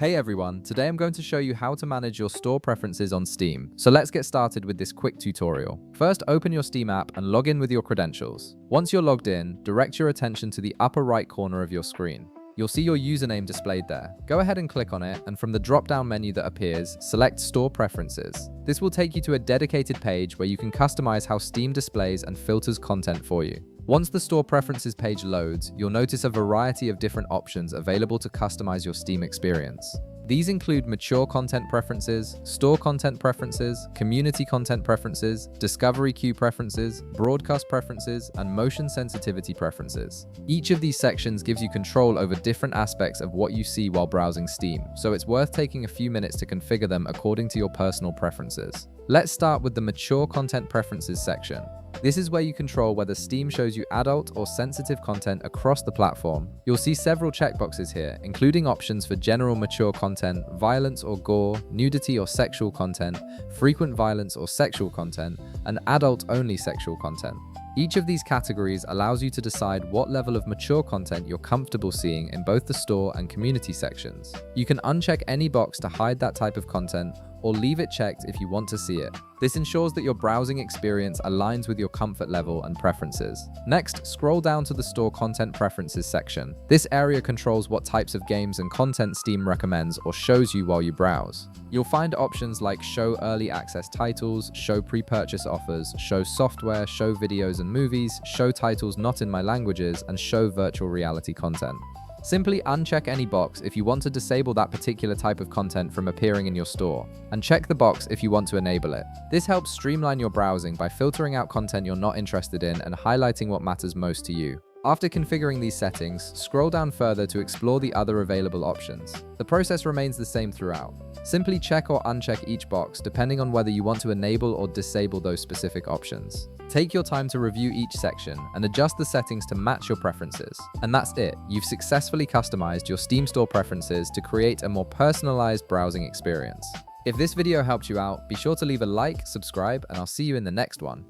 Hey everyone, today I'm going to show you how to manage your store preferences on Steam. So let's get started with this quick tutorial. First, open your Steam app and log in with your credentials. Once you're logged in, direct your attention to the upper right corner of your screen. You'll see your username displayed there. Go ahead and click on it, and from the drop-down menu that appears, select Store Preferences. This will take you to a dedicated page where you can customize how Steam displays and filters content for you. Once the Store Preferences page loads, you'll notice a variety of different options available to customize your Steam experience. These include mature content preferences, store content preferences, community content preferences, discovery queue preferences, broadcast preferences, and motion sensitivity preferences. Each of these sections gives you control over different aspects of what you see while browsing Steam, so it's worth taking a few minutes to configure them according to your personal preferences. Let's start with the mature content preferences section. This is where you control whether Steam shows you adult or sensitive content across the platform. You'll see several checkboxes here, including options for general mature content, violence or gore, nudity or sexual content, frequent violence or sexual content, and adult-only sexual content. Each of these categories allows you to decide what level of mature content you're comfortable seeing in both the store and community sections. You can uncheck any box to hide that type of content, or leave it checked if you want to see it. This ensures that your browsing experience aligns with your comfort level and preferences. Next, scroll down to the Store Content Preferences section. This area controls what types of games and content Steam recommends or shows you while you browse. You'll find options like Show Early Access Titles, Show Pre-Purchase Offers, Show Software, Show Videos and Movies, Show Titles Not in My Languages, and Show Virtual Reality Content. Simply uncheck any box if you want to disable that particular type of content from appearing in your store, and check the box if you want to enable it. This helps streamline your browsing by filtering out content you're not interested in and highlighting what matters most to you. After configuring these settings, scroll down further to explore the other available options. The process remains the same throughout. Simply check or uncheck each box depending on whether you want to enable or disable those specific options. Take your time to review each section and adjust the settings to match your preferences. And that's it. You've successfully customized your Steam Store preferences to create a more personalized browsing experience. If this video helped you out, be sure to leave a like, subscribe, and I'll see you in the next one.